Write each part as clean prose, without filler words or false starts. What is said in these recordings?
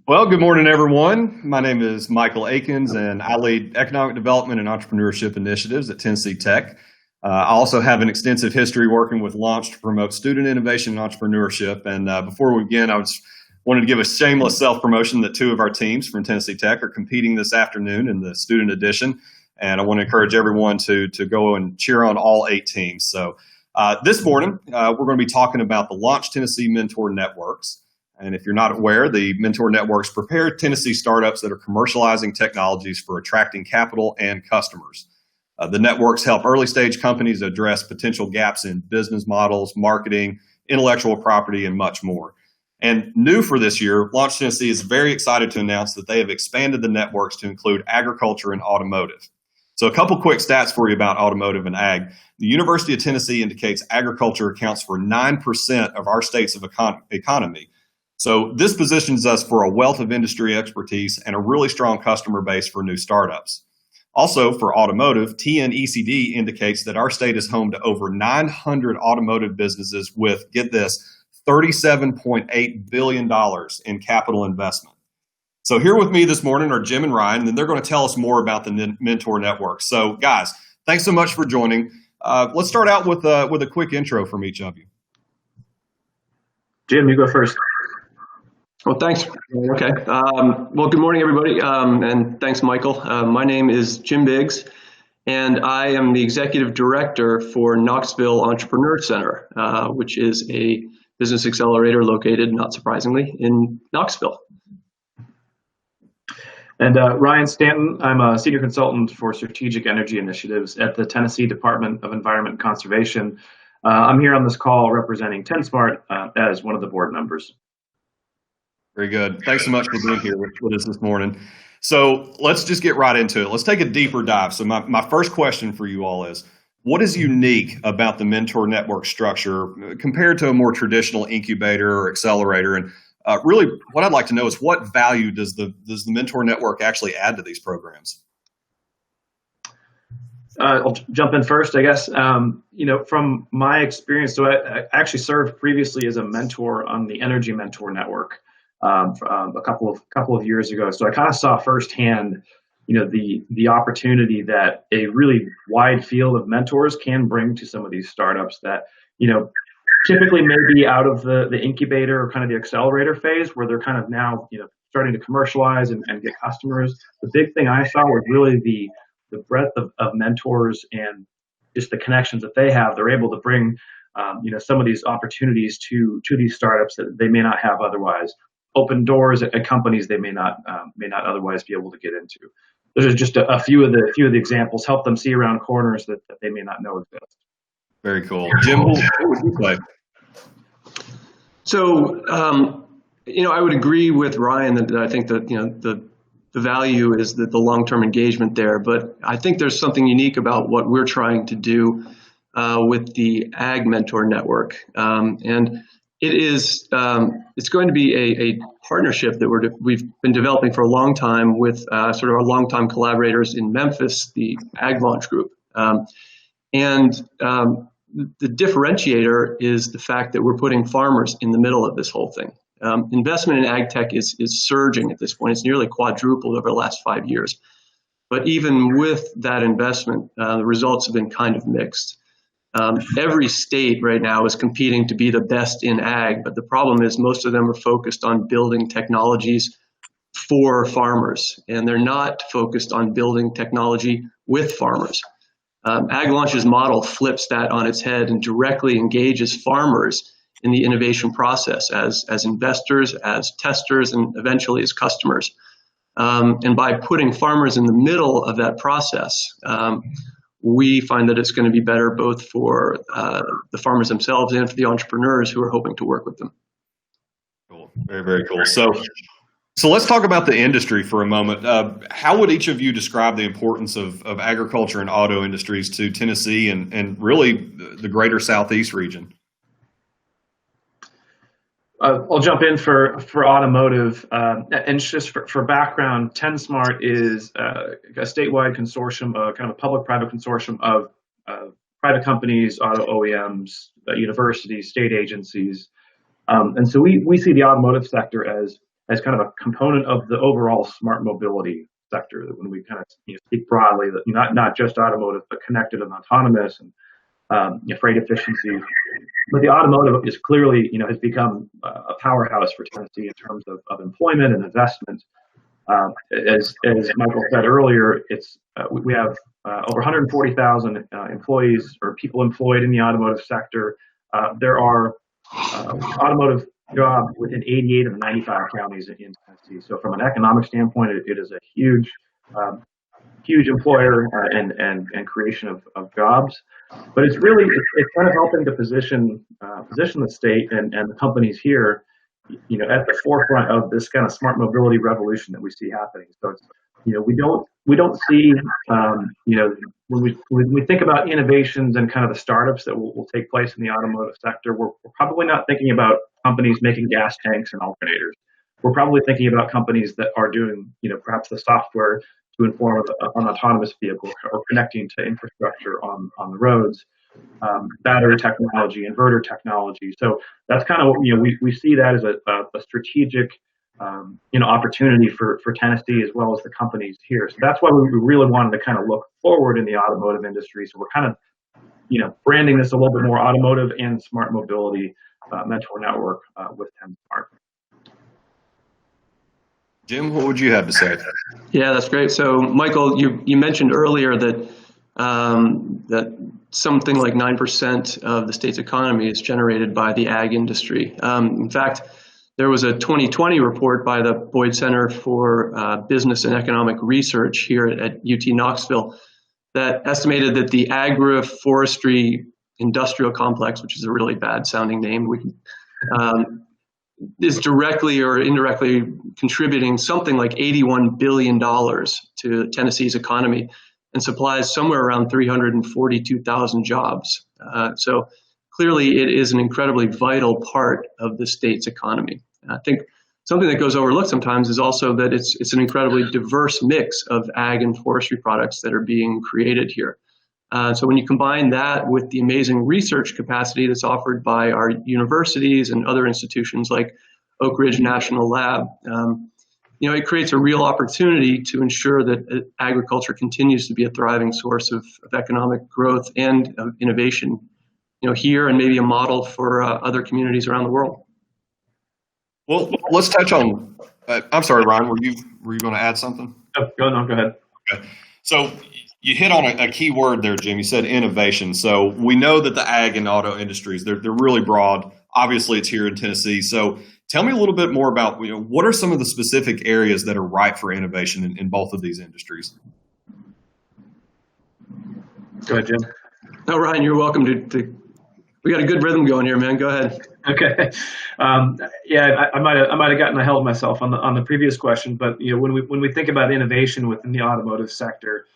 Well, good morning, everyone. My name is Michael Akins, and I lead economic development and entrepreneurship initiatives at Tennessee Tech. I also have an extensive history working with Launch to promote student innovation and entrepreneurship. And before we begin, wanted to give a shameless self-promotion that two of our teams from Tennessee Tech are competing this afternoon in the student edition. And I want to encourage everyone to go and cheer on all 8 teams. So this morning, we're going to be talking about the Launch Tennessee Mentor Networks. And if you're not aware, the Mentor Networks prepare Tennessee startups that are commercializing technologies for attracting capital and customers. The networks help early stage companies address potential gaps in business models, marketing, intellectual property, and much more. And new for this year, Launch Tennessee is very excited to announce that they have expanded the networks to include agriculture and automotive. So a couple quick stats for you about automotive and ag. The University of Tennessee indicates agriculture accounts for 9% of our state's economy. So this positions us for a wealth of industry expertise and a really strong customer base for new startups. Also for automotive, TNECD indicates that our state is home to over 900 automotive businesses with, get this, $37.8 billion in capital investment. So here with me this morning are Jim and Ryan, and they're going to tell us more about the Mentor Network. So guys, thanks so much for joining. Let's start out with a quick intro from each of you. Jim, you go first. Well, thanks. Okay. Well, good morning, everybody, and thanks, Michael. My name is Jim Biggs, and I am the Executive Director for Knoxville Entrepreneur Center, which is a business accelerator located, not surprisingly, in Knoxville. And Ryan Stanton, I'm a Senior Consultant for Strategic Energy Initiatives at the Tennessee Department of Environment and Conservation. I'm here on this call representing TenSmart as one of the board members. Very good. Thanks so much for being here with us this morning. So let's just get right into it. Let's take a deeper dive. So my first question for you all is, what is unique about the Mentor Network structure compared to a more traditional incubator or accelerator? And really what I'd like to know is what value does the Mentor Network actually add to these programs? I'll jump in first, I guess. From my experience, so I actually served previously as a mentor on the Energy Mentor Network. A couple of years ago. So I kind of saw firsthand, the opportunity that a really wide field of mentors can bring to some of these startups that, typically may be out of the incubator or kind of the accelerator phase where they're kind of now, starting to commercialize and get customers. The big thing I saw was really the breadth of mentors and just the connections that they have. They're able to bring, some of these opportunities to these startups that they may not have otherwise. Open doors at companies they may not otherwise be able to get into. Those are just a few of the examples. Help them see around corners that they may not know exist. Very cool, Jim. What would you say? So, I would agree with Ryan that I think that the value is that the long-term engagement there. But I think there's something unique about what we're trying to do with the Ag Mentor Network, and it is it's going to be a partnership that we've been developing for a long time with sort of our longtime collaborators in Memphis, the Ag Launch Group. The differentiator is the fact that we're putting farmers in the middle of this whole thing. Investment in ag tech is surging at this point. It's nearly quadrupled over the last 5 years. But even with that investment, the results have been kind of mixed. Every state right now is competing to be the best in ag, but the problem is most of them are focused on building technologies for farmers, and they're not focused on building technology with farmers. Ag Launch's model flips that on its head and directly engages farmers in the innovation process as investors, as testers, and eventually as customers. And by putting farmers in the middle of that process, we find that it's going to be better both for the farmers themselves and for the entrepreneurs who are hoping to work with them. Cool. Very, very cool. So let's talk about the industry for a moment. How would each of you describe the importance of agriculture and auto industries to Tennessee and really the greater Southeast region? I'll jump in for automotive, and just for background, TenSmart is a statewide consortium, kind of a public-private consortium of private companies, auto OEMs, universities, state agencies, and so we see the automotive sector as as kind of a component of the overall smart mobility sector. That when we kind of speak broadly, that not just automotive, but connected and autonomous and freight efficiency. But the automotive is clearly, has become a powerhouse for Tennessee in terms of employment and investment. As Michael said earlier, we have over 140,000 employees or people employed in the automotive sector. There are automotive jobs within 88 of the 95 counties in Tennessee. So from an economic standpoint, it is a huge employer and creation of jobs. But it's kind of helping to position the state and the companies here, at the forefront of this kind of smart mobility revolution that we see happening. So it's, we don't see, when we think about innovations and kind of the startups that will take place in the automotive sector, we're probably not thinking about companies making gas tanks and alternators. We're probably thinking about companies that are doing, perhaps the software to inform an autonomous vehicle or connecting to infrastructure on the roads, battery technology, inverter technology. So that's kind of what, we see that as a strategic, opportunity for Tennessee as well as the companies here. So that's why we really wanted to kind of look forward in the automotive industry. So we're kind of, branding this a little bit more automotive and smart mobility mentor network with TenSmart. Jim, what would you have to say? Yeah, that's great. So, Michael, you mentioned earlier that that something like 9% of the state's economy is generated by the ag industry. In fact, there was a 2020 report by the Boyd Center for Business and Economic Research here at UT Knoxville that estimated that the agri-forestry industrial complex, which is a really bad sounding name, is directly or indirectly contributing something like $81 billion to Tennessee's economy and supplies somewhere around 342,000 jobs. So clearly it is an incredibly vital part of the state's economy. And I think something that goes overlooked sometimes is also that it's an incredibly diverse mix of ag and forestry products that are being created here. So when you combine that with the amazing research capacity that's offered by our universities and other institutions like Oak Ridge National Lab, it creates a real opportunity to ensure that agriculture continues to be a thriving source of economic growth and of innovation, here and maybe a model for other communities around the world. Well, let's touch on. I'm sorry, Ryan. Were you going to add something? Oh, go ahead. Okay. So you hit on a key word there, Jim. You said innovation. So we know that the ag and auto industries, they're really broad. Obviously, it's here in Tennessee. So tell me a little bit more about, what are some of the specific areas that are ripe for innovation in both of these industries? Go ahead, Jim. No, Ryan, you're welcome to. We got a good rhythm going here, man. Go ahead. Okay. I might have gotten ahead of myself on the previous question, but when we think about innovation within the automotive sector,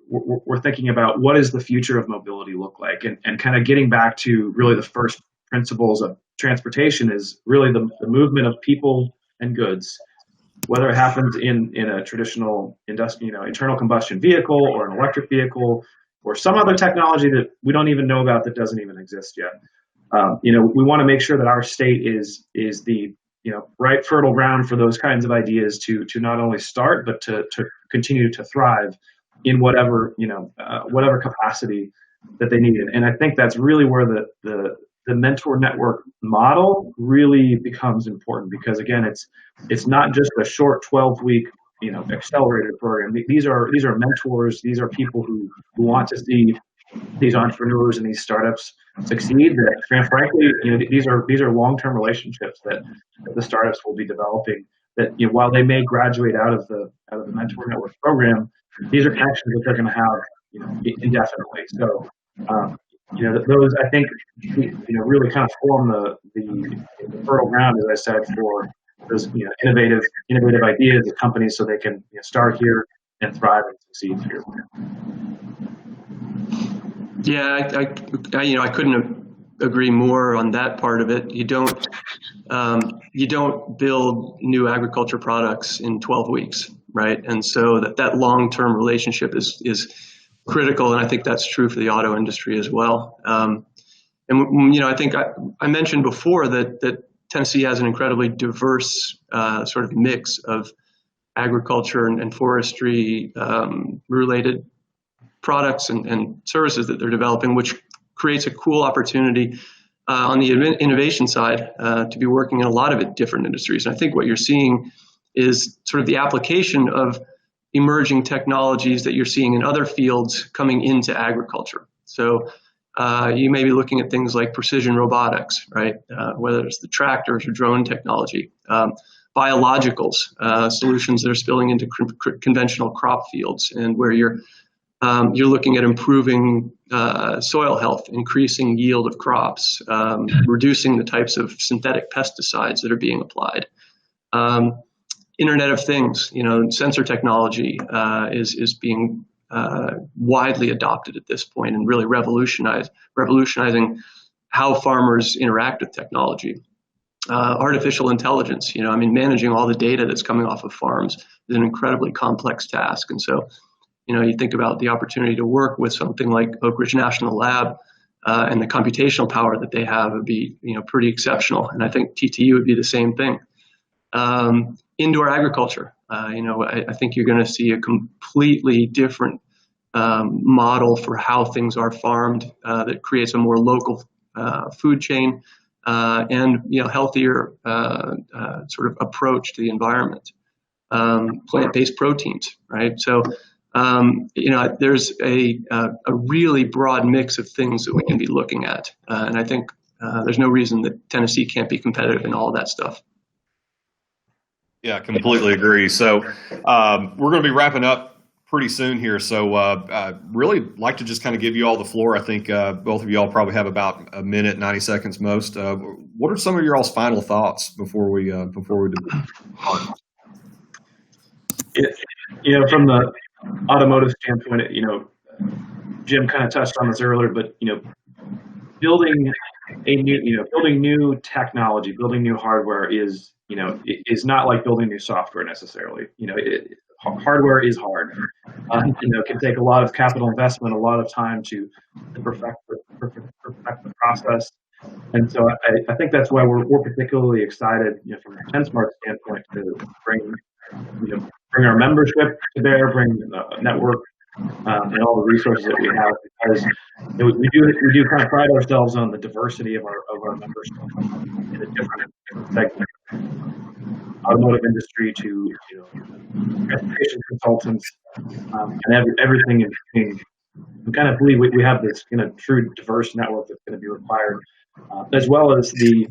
we're thinking about what does the future of mobility look like, and kind of getting back to really the first principles of transportation is really the movement of people and goods, whether it happens in a traditional internal combustion vehicle or an electric vehicle or some other technology that we don't even know about that doesn't even exist yet. We want to make sure that our state is the right fertile ground for those kinds of ideas to not only start but to continue to thrive in whatever capacity that they need. And I think that's really where the mentor network model really becomes important, because again, it's not just a short 12-week accelerator program. These are mentors. These are people who want to see these entrepreneurs and these startups succeed. That, frankly, these are long-term relationships that the startups will be developing. That while they may graduate out of the mentor network program, these are connections that they're going to have indefinitely. So those, I think, really kind of form the fertile ground, as I said, for those innovative ideas of companies, so they can start here and thrive and succeed here. Yeah, I couldn't agree more on that part of it. You don't build new agriculture products in 12 weeks, right? And so that long-term relationship is critical, and I think that's true for the auto industry as well. And I think I mentioned before that Tennessee has an incredibly diverse sort of mix of agriculture and forestry related products and services that they're developing, which creates a cool opportunity on the innovation side to be working in a lot of different industries. And I think what you're seeing is sort of the application of emerging technologies that you're seeing in other fields coming into agriculture. So you may be looking at things like precision robotics, right? Whether it's the tractors or drone technology, biologicals, solutions that are spilling into conventional crop fields, and where you're looking at improving soil health, increasing yield of crops, reducing the types of synthetic pesticides that are being applied. Internet of Things, sensor technology is being widely adopted at this point and really revolutionizing how farmers interact with technology. Artificial intelligence, managing all the data that's coming off of farms is an incredibly complex task. And so, you think about the opportunity to work with something like Oak Ridge National Lab and the computational power that they have would be, pretty exceptional. And I think TTU would be the same thing. Indoor agriculture, I think you're going to see a completely different model for how things are farmed that creates a more local food chain and healthier sort of approach to the environment. Plant-based proteins, right? So there's a really broad mix of things that we can be looking at, and I think there's no reason that Tennessee can't be competitive in all of that stuff. Yeah, completely agree. So we're going to be wrapping up pretty soon here. So really like to just kind of give you all the floor. I think both of you all probably have about a minute, 90 seconds most. What are some of your all's final thoughts before we do? From the automotive standpoint, Jim kind of touched on this earlier, but building new technology, building new hardware is not like building new software necessarily. Hardware is hard. It can take a lot of capital investment, a lot of time to perfect the process. And so I think that's why we're particularly excited, from a TenSmart standpoint, to bring our membership to bear, bring the network and all the resources that we have, because we do kind of pride ourselves on the diversity of our membership in the different segments, automotive industry to transportation consultants and everything in between. We kind of believe we have this true diverse network that's going to be required, as well as the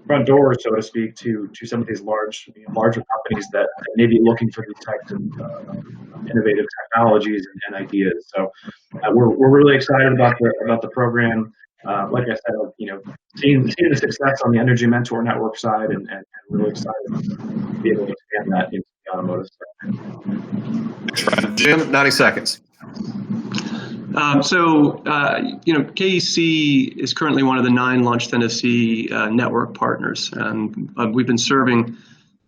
front door, so to speak, to some of these larger companies that may be looking for these types of innovative technologies and ideas. So we're really excited about the program. Like I said, seeing the success on the Energy Mentor Network side, and really excited to be able to expand that into the automotive sector. Jim, 90 seconds. KEC is currently one of the 9 Launch Tennessee network partners. We've been serving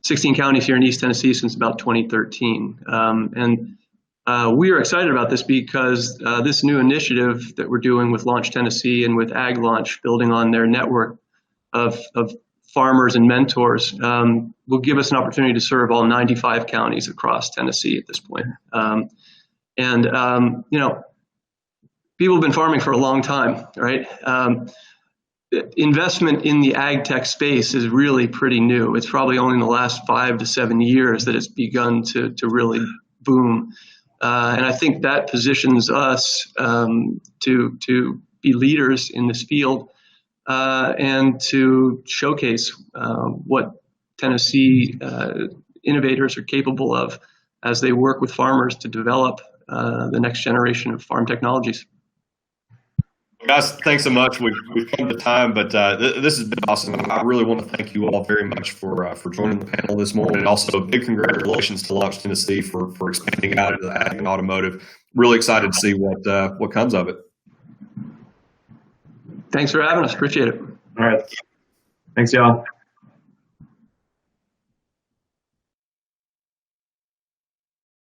16 counties here in East Tennessee since about 2013. We are excited about this because this new initiative that we're doing with Launch Tennessee and with Ag Launch, building on their network of farmers and mentors, will give us an opportunity to serve all 95 counties across Tennessee at this point. People have been farming for a long time, right? Investment in the ag tech space is really pretty new. It's probably only in the last 5 to 7 years that it's begun to really boom. And I think that positions us to be leaders in this field and to showcase what Tennessee innovators are capable of as they work with farmers to develop the next generation of farm technologies. Guys, thanks so much. We've come to time, but this has been awesome. I really want to thank you all very much for joining the panel this morning, and also big congratulations to Launch Tennessee for expanding out into the ag and automotive. Really excited to see what comes of it. Thanks for having us. Appreciate it. All right. Thanks, y'all.